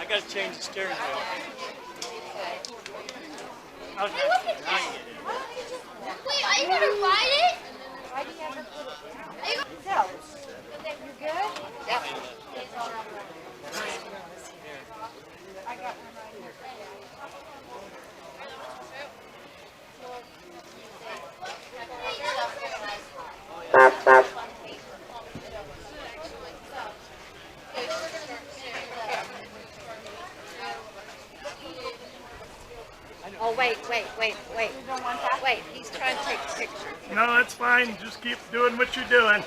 I gotta change the steering wheel. How's that? Now you get it. Wait, are you gonna ride it? Why do you have to put it? So, you good? Yep. I got one right here. Oh, wait. Wait, he's trying to take a picture. No, that's fine. Just keep doing what you're doing.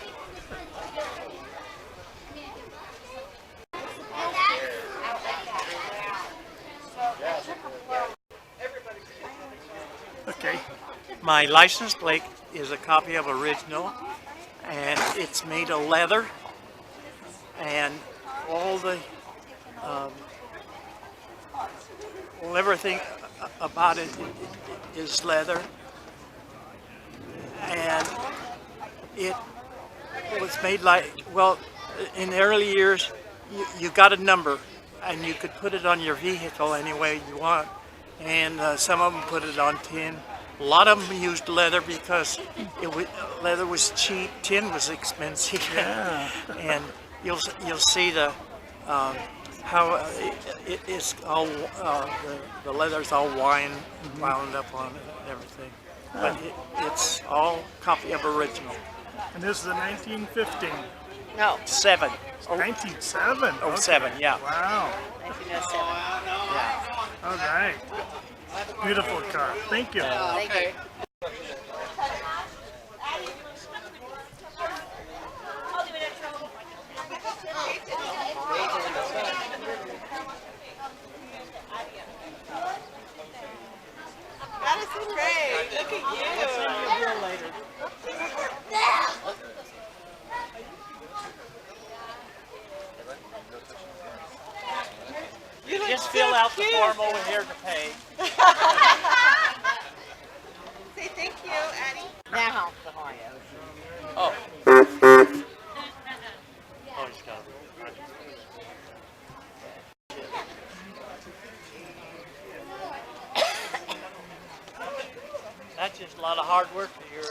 Okay. My license plate is a copy of original, and it's made of leather, and all the everything about it is leather, and it was made like, well, in the early years you got a number and you could put it on your vehicle any way you want, and some of them put it on tin. A lot of them used leather because leather was cheap, tin was expensive. Yeah. And you'll see the how it is all the leather's all wound up on it and everything, but it's all copy of original. And this is a 1915. No, 7. 1907. Oh, 07, yeah. Wow. 1907. Yeah. All right. Beautiful car. Thank you. Thank you. That is great. Look at you. You look Just so fill out cute. the form over here to pay. Say thank you, Addie. Now. Oh. Oh, he's got it. That's just a lot of hard work for your